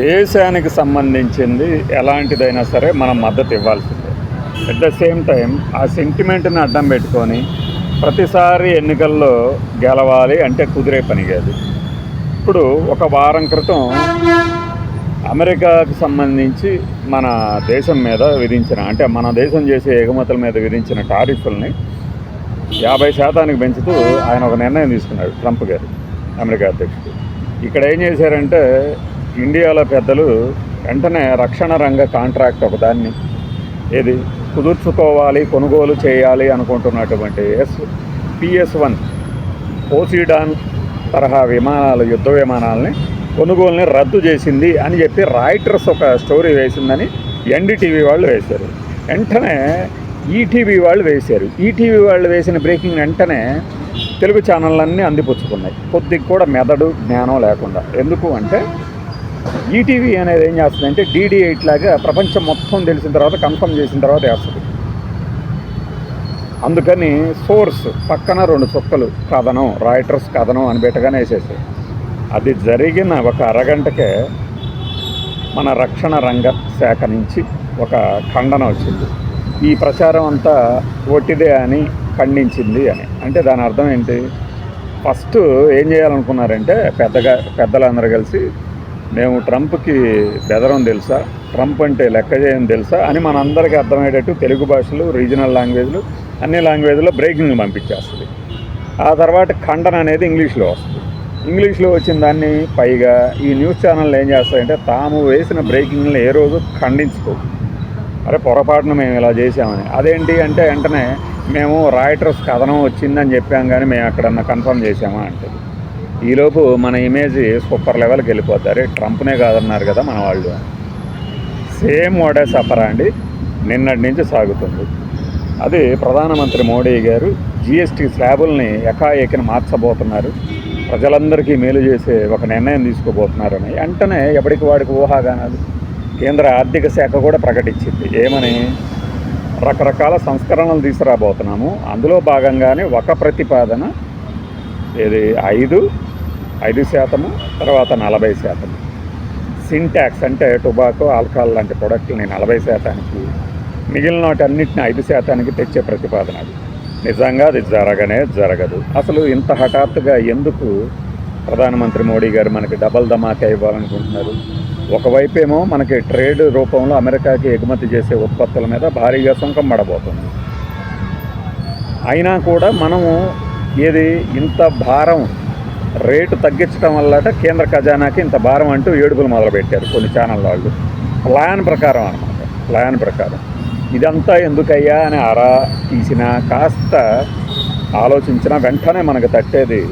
దేశానికి సంబంధించింది ఎలాంటిదైనా సరే మనం మద్దతు ఇవ్వాల్సిందే. అట్ ద సేమ్ టైం ఆ సెంటిమెంట్ని అడ్డం పెట్టుకొని ప్రతిసారి ఎన్నికల్లో గెలవాలి అంటే కుదిరే పని కాదు. ఇప్పుడు ఒక వారం క్రితం అమెరికాకు సంబంధించి మన దేశం మీద విధించిన, అంటే మన దేశం చేసే ఎగుమతుల మీద విధించిన టారిఫ్ల్ని 50% పెంచుతూ ఆయన ఒక నిర్ణయం తీసుకున్నాడు, ట్రంప్ గారు, అమెరికా అధ్యక్షుడు. ఇక్కడ ఏం చేశారంటే ఇండియాలో పెద్దలు వెంటనే రక్షణ రంగ కాంట్రాక్ట్ ఒకదాన్ని ఏది కుదుర్చుకోవాలి, కొనుగోలు చేయాలి అనుకుంటున్నటువంటి PS-1 పోసిడాన్ తరహా విమానాలు, యుద్ధ విమానాలని కొనుగోలుని రద్దు చేసింది అని చెప్పి రాయిటర్స్ ఒక స్టోరీ వేసిందని NDTV వాళ్ళు వేశారు. వెంటనే ఈటీవీ వాళ్ళు వేశారు. ఈటీవీ వాళ్ళు వేసిన బ్రేకింగ్ వెంటనే తెలుగు ఛానళ్ళన్నీ అందిపుచ్చుకున్నాయి, కొద్దిగా కూడా మెదడు జ్ఞానం లేకుండా. ఎందుకు అంటే ఈటీవీ అనేది ఏం చేస్తుందంటే DD8 లాగా ప్రపంచం మొత్తం తెలిసిన తర్వాత కన్ఫర్మ్ చేసిన తర్వాత వేస్తుంది. అందుకని సోర్స్ పక్కన 2 చుక్కలు కథనం, రాయిటర్స్ కథనం అని పెట్టగానే వేసేసాయి. అది జరిగిన ఒక అరగంటకే మన రక్షణ రంగ శాఖ నుంచి ఒక ఖండన వచ్చింది. ఈ ప్రచారం అంతా ఒట్టిదే అని ఖండించింది అని. అంటే దాని అర్థం ఏంటి? ఫస్ట్ ఏం చేయాలనుకున్నారంటే పెద్దలందరూ కలిసి మేము ట్రంప్కి బెదరం తెలుసా, ట్రంప్ అంటే లెక్క చేయని తెలుసా అని మనందరికీ అర్థమయ్యేటట్టు తెలుగు భాషలు, రీజనల్ లాంగ్వేజ్లు, అన్ని లాంగ్వేజ్లో బ్రేకింగ్ పంపించేస్తుంది. ఆ తర్వాత ఖండన అనేది ఇంగ్లీష్లో వస్తుంది. ఇంగ్లీష్లో వచ్చిన దాన్ని పైగా ఈ న్యూస్ ఛానళ్ళు ఏం చేస్తాయంటే తాము వేసిన బ్రేకింగ్ని ఏ రోజు ఖండించుకో, అరే పొరపాటున మేము ఇలా చేసామని. అదేంటి అంటే వెంటనే మేము రాయిటర్స్ కథనం వచ్చిందని చెప్పాం కానీ మేము ఎక్కడన్నా కన్ఫర్మ్ చేసామా అంటే ఈలోపు మన ఇమేజ్ సూపర్ లెవెల్కి వెళ్ళిపోద్ది. అరే ట్రంప్నే కాదన్నారు కదా మన వాళ్ళు. సేమ్ మోడస్ అపరాండి నిన్నటి నుంచి సాగుతుంది. అది ప్రధానమంత్రి మోడీ గారు GST స్లాబుల్ని ఎకాఏకిని మార్చబోతున్నారు, ప్రజలందరికీ మేలు చేసే ఒక నిర్ణయం తీసుకోబోతున్నారని వెంటనే ఎప్పటికి వాడికి ఊహాగానాలు కేంద్ర ఆర్థిక శాఖ కూడా ప్రకటించింది. ఏమని? రకరకాల సంస్కరణలు తీసుకురాబోతున్నాము, అందులో భాగంగానే ఒక ప్రతిపాదన ఏది 5% తర్వాత 40%. సింటాక్స్ అంటే టొబాకో, ఆల్కహాల్ లాంటి ప్రొడక్ట్ని 40%కి, మిగిలిన వాటన్నిటిని 5%కి తెచ్చే ప్రతిపాదన. అది నిజంగా అది జరగనే జరగదు. అసలు ఇంత హఠాత్తుగా ఎందుకు ప్రధానమంత్రి మోడీ గారు మనకి డబల్ ధమాకా ఇవ్వాలనుకుంటున్నారు? ఒకవైపేమో మనకి ట్రేడ్ రూపంలో అమెరికాకి ఎగుమతి చేసే ఉత్పత్తుల మీద భారీగా సుంకం పడబోతుంది. అయినా కూడా మనము ఏది ఇంత భారం రేటు తగ్గించడం వల్లట కేంద్ర ఖజానాకి ఇంత భారం అంటూ ఏడుపులు మొదలుపెట్టారు కొన్ని ఛానల్ వాళ్ళు. ప్లాన్ ప్రకారం అనమాట, ప్లాన్ ప్రకారం. ఇదంతా ఎందుకయ్యా అని ఆరా తీసినా, కాస్త ఆలోచించినా వెంటనే మనకు తట్టేది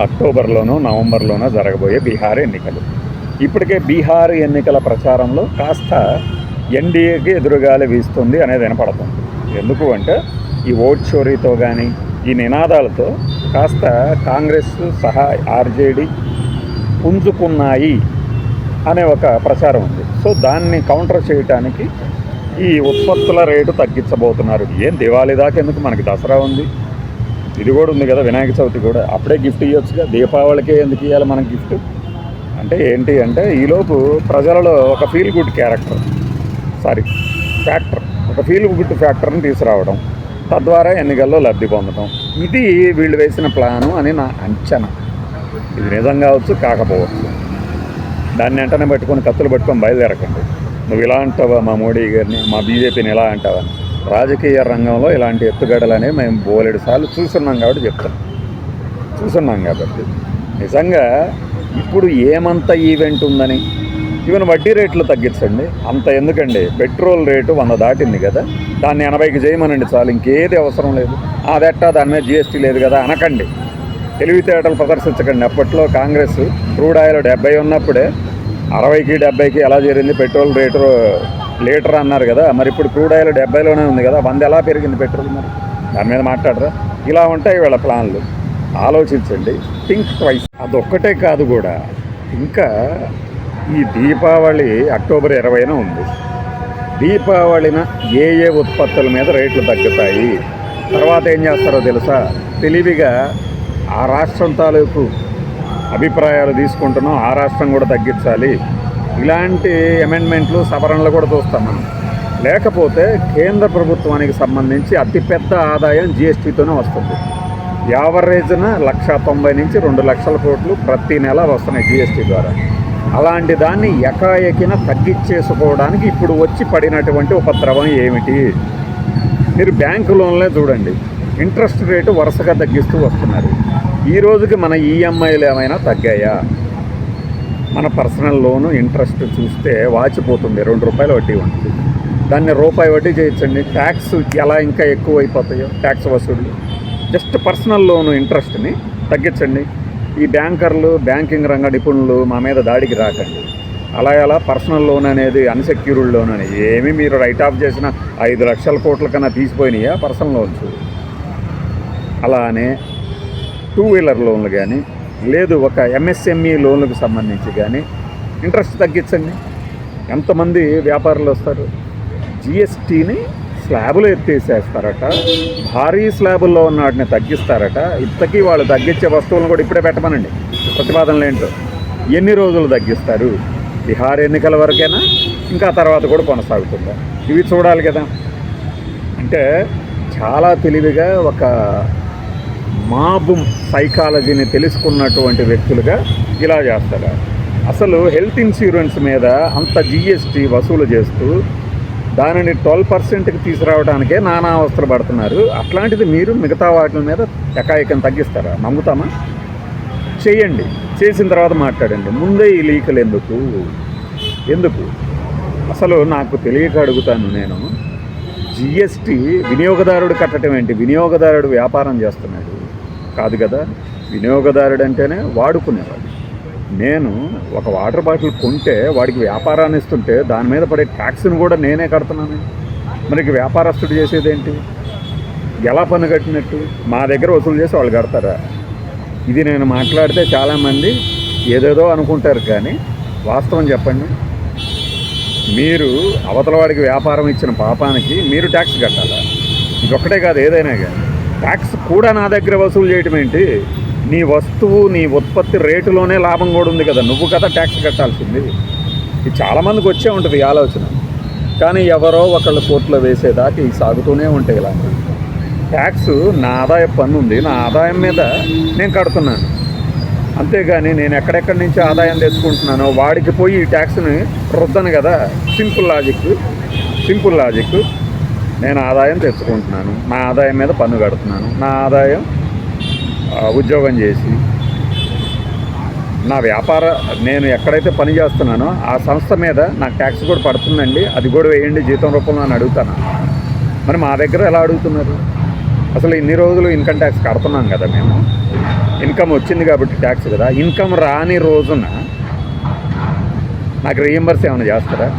అక్టోబర్లోనో నవంబర్లోనో జరగబోయే బీహార్ ఎన్నికలు. ఇప్పటికే బీహార్ ఎన్నికల ప్రచారంలో కాస్త NDAకి ఎదురుగాలి వీస్తుంది అనేది వినపడుతుంది. ఎందుకు అంటే ఈ ఓట్ చోరీతో కానీ ఈ నినాదాలతో కాస్త కాంగ్రెస్ సహా RJD పుంజుకున్నాయి అనే ఒక ప్రచారం ఉంది. సో దాన్ని కౌంటర్ చేయడానికి ఈ ఉత్పత్తుల రేటు తగ్గించబోతున్నారు. ఏం దివాళీ దాకా ఎందుకు, మనకి దసరా ఉంది, ఇది కూడా ఉంది కదా, వినాయక చవితి కూడా, అప్పుడే గిఫ్ట్ ఇవ్వచ్చుగా. దీపావళికే ఎందుకు ఇవ్వాలి మనకి గిఫ్ట్? అంటే ఏంటి అంటే ఈలోపు ప్రజలలో ఒక ఫీల్ గుడ్ ఫ్యాక్టర్, ఒక ఫీల్ గుడ్ ఫ్యాక్టర్ని తీసుకురావడం, తద్వారా ఎన్నికల్లో లబ్ధి పొందడం, ఇది వీళ్ళు వేసిన ప్లాను అని నా అంచనా. ఇది నిజం కావచ్చు, కాకపోవచ్చు. దాన్ని వెంటనే పట్టుకొని కత్తులు పట్టుకొని బయలుదేరకండి. నువ్వు ఇలా అంటావా మా మోడీ గారిని, మా BJPని ఇలా అంటావా? రాజకీయ రంగంలో ఇలాంటి ఎత్తుగడలు అనేవి మేము బోలెడు సార్లు చూస్తున్నాం కాబట్టి నిజంగా ఇప్పుడు ఏమంత ఈవెంట్ ఉందని ఈవెన్ వడ్డీ రేట్లు తగ్గించండి, అంత ఎందుకండి? పెట్రోల్ రేటు 100 దాటింది కదా, దాన్ని 80కి చేయమనండి చాలు, ఇంకేది అవసరం లేదు. అదెట్టా దాని మీద GST లేదు కదా అనకండి, తెలివితేటలు ప్రదర్శించకండి. అప్పట్లో కాంగ్రెస్ క్రూడ్ ఆయిల్ 70 ఉన్నప్పుడే 60కి 70కి ఎలా చేరింది పెట్రోల్ రేటు లీటర్ అన్నారు కదా. మరి ఇప్పుడు క్రూడ్ ఆయిల్ 70లోనే ఉంది కదా, 100 ఎలా పెరిగింది పెట్రోల్? మరి దాని మీద మాట్లాడరా? ఇలా ఉంటాయి వీళ్ళ ప్లాన్లు. ఆలోచించండి, థింక్ ట్వైస్. అదొక్కటే కాదు కూడా, ఇంకా ఈ దీపావళి అక్టోబర్ 20న ఉంది. దీపావళిన ఏ ఉత్పత్తుల మీద రేట్లు తగ్గుతాయి, తర్వాత ఏం చేస్తారో తెలుసా? తెలివిగా ఆ రాష్ట్రం తాలూకు అభిప్రాయాలు తీసుకుంటున్నాం, ఆ రాష్ట్రం కూడా తగ్గించాలి, ఇలాంటి అమెండ్మెంట్లు సవరణలు కూడా చూస్తాం మనం. లేకపోతే కేంద్ర ప్రభుత్వానికి సంబంధించి అతిపెద్ద ఆదాయం జిఎస్టీతోనే వస్తుంది. యావరేజ్న 1,90,000 నుంచి 2,00,000 కోట్లు ప్రతి నెల వస్తున్నాయి జిఎస్టీ ద్వారా. అలాంటి దాన్ని ఎకాఎకిన తగ్గించేసుకోవడానికి ఇప్పుడు వచ్చి పడినటువంటి ఉపద్రవం ఏమిటి? మీరు బ్యాంకు లోన్లే చూడండి, ఇంట్రెస్ట్ రేటు వరుసగా తగ్గిస్తూ వస్తున్నారు. ఈ రోజుకి మన ఈఎంఐలు ఏమైనా తగ్గాయా? మన పర్సనల్ లోను ఇంట్రెస్ట్ చూస్తే వాచిపోతుంది, ₹2 వడ్డీ ఉంటుంది. దాన్ని రూపాయి వడ్డీ చేయించండి, ట్యాక్స్ ఎలా ఇంకా ఎక్కువ అయిపోతాయో ట్యాక్స్ వసూళ్ళు. జస్ట్ పర్సనల్ లోను ఇంట్రెస్ట్ని తగ్గించండి. ఈ బ్యాంకర్లు, బ్యాంకింగ్ రంగ నిపుణులు మా మీద దాడికి రాకండి. అలా ఎలా పర్సనల్ లోన్ అనేది అన్సెక్యూర్డ్ లోన్ అని ఏమి మీరు రైట్ ఆఫ్ చేసిన 5,00,000 కోట్ల కన్నా తీసిపోయినాయా పర్సనల్ లోన్స్? అలానే 2 వీలర్ లోన్లు కానీ లేదు ఒక ఎంఎస్ఎంఈ లోన్లకు సంబంధించి కానీ ఇంట్రెస్ట్ తగ్గించండి. ఎంతమంది వ్యాపారులు వస్తారు? జిఎస్టీని స్లాబులు ఎత్తేసేస్తారట, భారీ స్లాబుల్లో ఉన్న వాటిని తగ్గిస్తారట. ఇంతకీ వాళ్ళు తగ్గించే వస్తువులను కూడా ఇప్పుడే పెట్టమనండి. ప్రతిపాదనలు ఏంటో, ఎన్ని రోజులు తగ్గిస్తారు? బీహార్ ఎన్నికల వరకైనా ఇంకా తర్వాత కూడా కొనసాగుతుందా? ఇవి చూడాలి కదా. అంటే చాలా తెలివిగా ఒక మాబు సైకాలజీని తెలుసుకున్నటువంటి వ్యక్తులుగా ఇలా చేస్తారు. అసలు హెల్త్ ఇన్సూరెన్స్ మీద అంత జిఎస్టీ వసూలు చేస్తూ దానిని 12%కి తీసుకురావడానికే నానా అవస్థలు పడుతున్నారు. అట్లాంటిది మీరు మిగతా వాటి మీద ఎకాయికం తగ్గిస్తారా? నమ్ముతామా? చేయండి, చేసిన తర్వాత మాట్లాడండి. ముందే ఈ లీకలు ఎందుకు? అసలు నాకు తెలియక అడుగుతాను నేను. జిఎస్టీ వినియోగదారుడు కట్టడం ఏంటి? వినియోగదారుడు వ్యాపారం చేస్తున్నాడు కాదు కదా. వినియోగదారుడు అంటేనే వాడుకునేవాడు. నేను ఒక వాటర్ బాటిల్ కొంటే వాడికి వ్యాపారాన్ని ఇస్తుంటే దాని మీద పడే ట్యాక్స్ని కూడా నేనే కడుతున్నాను. మనకి వ్యాపారస్తుడు చేసేదేంటి? ఎలా పన్ను కట్టినట్టు? మా దగ్గర వసూలు చేసి వాళ్ళు కడతారా? ఇది నేను మాట్లాడితే చాలామంది ఏదేదో అనుకుంటారు, కానీ వాస్తవం చెప్పండి. మీరు అవతల వాడికి వ్యాపారం ఇచ్చిన పాపానికి మీరు ట్యాక్స్ కట్టాలా? ఇదొక్కటే కాదు, ఏదైనా కానీ ట్యాక్స్ కూడా నా దగ్గర వసూలు చేయటం ఏంటి? నీ వస్తువు, నీ ఉత్పత్తి రేటులోనే లాభం కూడా ఉంది కదా, నువ్వు కదా ట్యాక్స్ కట్టాల్సింది. ఇది చాలామందికి వచ్చే ఉంటుంది ఈ ఆలోచన, కానీ ఎవరో ఒకళ్ళు కోర్టులో వేసేదాకా ఈ సాగుతూనే ఉంటాయి ఇలాంటి. ట్యాక్స్ నా ఆదాయ పన్ను ఉంది, నా ఆదాయం మీద నేను కడుతున్నాను. అంతేగాని నేను ఎక్కడెక్కడి నుంచి ఆదాయం తెచ్చుకుంటున్నానో వాడికి పోయి ఈ ట్యాక్స్ని రుద్దను కదా. Simple logic. నేను ఆదాయం తెచ్చుకుంటున్నాను, నా ఆదాయం మీద పన్ను కడుతున్నాను. నా ఆదాయం ఉద్యోగం చేసి నా నేను ఎక్కడైతే పని చేస్తున్నానో ఆ సంస్థ మీద నాకు ట్యాక్స్ కూడా పడుతుందండి, అది కూడా వేయండి జీతం రూపంలో అని అడుగుతాను. మరి మా దగ్గర ఎలా అడుగుతున్నారు? అసలు ఇన్ని రోజులు ఇన్కమ్ ట్యాక్స్ కడుతున్నాం కదా మేము. ఇన్కమ్ వచ్చింది కాబట్టి ట్యాక్స్ కదా. ఇన్కమ్ రాని రోజున నాకు రీయింబర్స్ ఏమైనా చేస్తారా?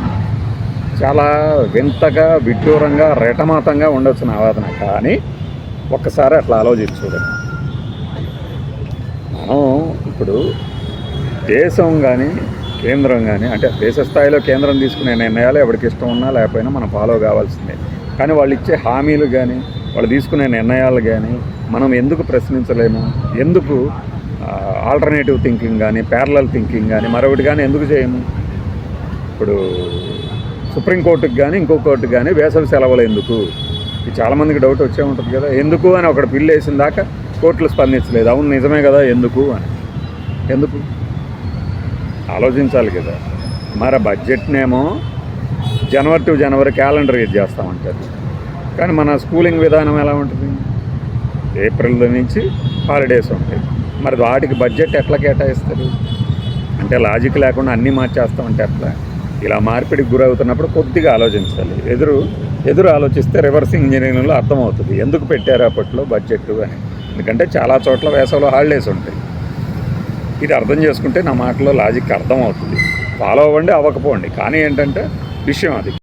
చాలా వింతగా, విడ్డూరంగా, రెటమాతంగా ఉండొచ్చు నా వాదన. కానీ ఒక్కసారి అట్లా ఆలోచించి చూడండి. మనం ఇప్పుడు దేశం కానీ కేంద్రం కానీ, అంటే దేశ స్థాయిలో కేంద్రం తీసుకునే నిర్ణయాలు ఎవరికి ఇష్టం ఉన్నా లేకపోయినా మనం ఫాలో కావాల్సిందే. కానీ వాళ్ళు ఇచ్చే హామీలు కానీ, వాళ్ళు తీసుకునే నిర్ణయాలు కానీ మనం ఎందుకు ప్రశ్నించలేము? ఎందుకు ఆల్టర్నేటివ్ థింకింగ్ కానీ, ప్యారలల్ థింకింగ్ కానీ, మరొకటి కానీ ఎందుకు చేయము? ఇప్పుడు సుప్రీంకోర్టుకి కానీ ఇంకొకటి కానీ వేసవి సెలవులు ఎందుకు? ఇది చాలామందికి డౌట్ వచ్చే ఉంటుంది కదా. ఎందుకు అని ఒకటి బిల్లు వేసిన దాకా కోర్టులు స్పందించలేదు. అవును నిజమే కదా, ఎందుకు ఆలోచించాలి కదా. మరి బడ్జెట్నేమో జనవరి టు జనవరి క్యాలెండర్ యూజ్ చేస్తామంటారు, కానీ మన స్కూలింగ్ విధానం ఎలా ఉంటుంది? ఏప్రిల్ నుంచి హాలిడేస్ ఉంటాయి. మరి వాటికి బడ్జెట్ ఎట్లా కేటాయిస్తారు? అంటే లాజిక్ లేకుండా అన్నీ మార్చేస్తామంటే ఎట్లా? ఇలా మార్పిడికి గురవుతున్నప్పుడు కొద్దిగా ఆలోచించాలి. ఎదురు ఆలోచిస్తే రివర్స్ ఇంజనీరింగ్లో అర్థమవుతుంది ఎందుకు పెట్టారు అప్పట్లో బడ్జెట్ అని. ఎందుకంటే చాలా చోట్ల వేసవిలో హాలిడేస్ ఉంటాయి. ఇది అర్థం చేసుకుంటే నా మాటలో లాజిక్ అర్థమవుతుంది. ఫాలో అవ్వండి, అవ్వకపోండి, కానీ ఏంటంటే విషయం అది.